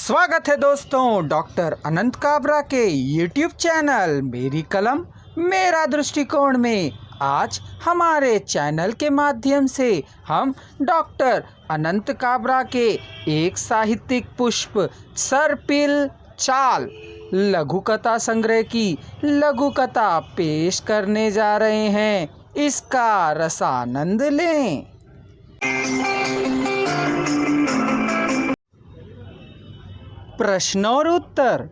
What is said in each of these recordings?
स्वागत है दोस्तों डॉक्टर अनंत काबरा के यूट्यूब चैनल मेरी कलम मेरा दृष्टिकोण में। आज हमारे चैनल के माध्यम से हम डॉक्टर अनंत काबरा के एक साहित्यिक पुष्प सर्पिल चाल लघु कथा संग्रह की लघु कथा पेश करने जा रहे हैं। इसका रसानंद लें। प्रश्न और उत्तर।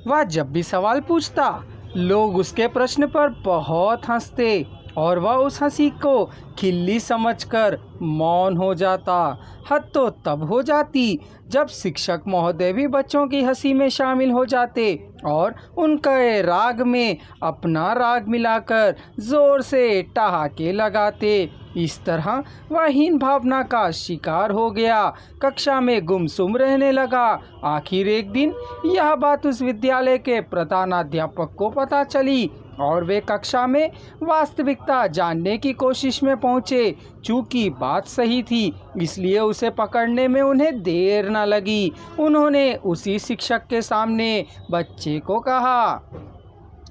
वह जब भी सवाल पूछता लोग उसके प्रश्न पर बहुत हंसते और वह उस हंसी को खिल्ली समझकर मौन हो जाता। हद तो तब हो जाती जब शिक्षक महोदय भी बच्चों की हंसी में शामिल हो जाते और उनके राग में अपना राग मिलाकर जोर से ठहाके लगाते। इस तरह वह हीन भावना का शिकार हो गया, कक्षा में गुमसुम रहने लगा। आखिर एक दिन यह बात उस विद्यालय के प्रधानाध्यापक को पता चली और वे कक्षा में वास्तविकता जानने की कोशिश में पहुंचे। चूँकि बात सही थी इसलिए उसे पकड़ने में उन्हें देर न लगी। उन्होंने उसी शिक्षक के सामने बच्चे को कहा,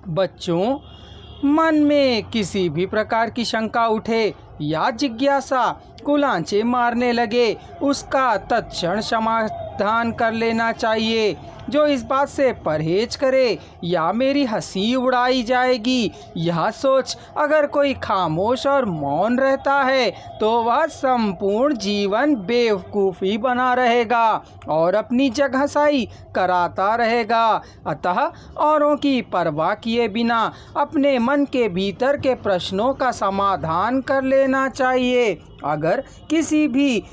बच्चों, मन में किसी भी प्रकार की शंका उठे या जिज्ञासा कुलांचे मारने लगे, उसका तत्क्षण समाधान कर लेना चाहिए। जो इस बात से परहेज करे या मेरी हंसी उड़ाई जाएगी, यह सोच अगर कोई खामोश और मौन रहता है तो वह संपूर्ण जीवन बेवकूफ़ी बना रहेगा और अपनी जगहंसाई कराता रहेगा। अतः औरों की परवाह किए बिना अपने मन के भीतर के प्रश्नों का समाधान कर लेना चाहिए। अगर किसी भी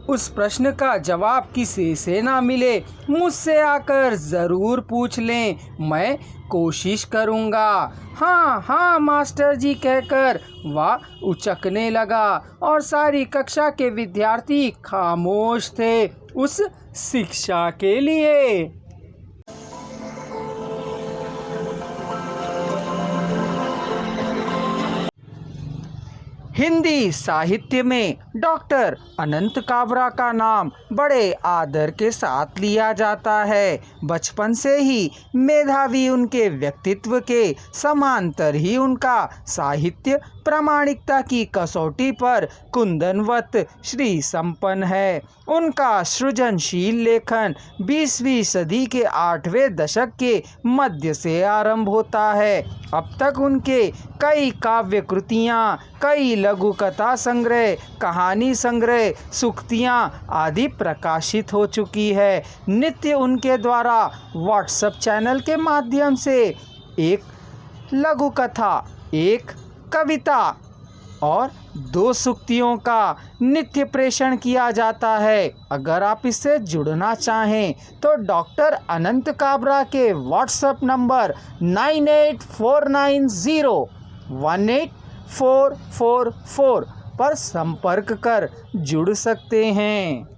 उस प्रश्न का जवाब किसी से ना मिले, मुझसे आकर ज़रूर पूछ लें, मैं कोशिश करूँगा। हाँ हाँ मास्टर जी कहकर वह उचकने लगा और सारी कक्षा के विद्यार्थी खामोश थे उस शिक्षा के लिए। हिंदी साहित्य में डॉक्टर अनंत काबरा का नाम बड़े आदर के साथ लिया जाता है। बचपन से ही मेधावी उनके व्यक्तित्व के समांतर ही उनका साहित्य प्रामाणिकता की कसौटी पर कुंदनवत श्री संपन्न है। उनका सृजनशील लेखन 20वीं सदी के 8वें दशक के मध्य से आरंभ होता है। अब तक उनके कई काव्य कृतियाँ, कई लघु कथा संग्रह, कहानी संग्रह, सूक्तियाँ आदि प्रकाशित हो चुकी है। नित्य उनके द्वारा व्हाट्सएप चैनल के माध्यम से एक लघु कथा, एक कविता और 2 सूक्तियों का नित्य प्रेषण किया जाता है। अगर आप इससे जुड़ना चाहें तो डॉक्टर अनंत काबरा के व्हाट्सएप नंबर 9849018444 पर संपर्क कर जुड़ सकते हैं।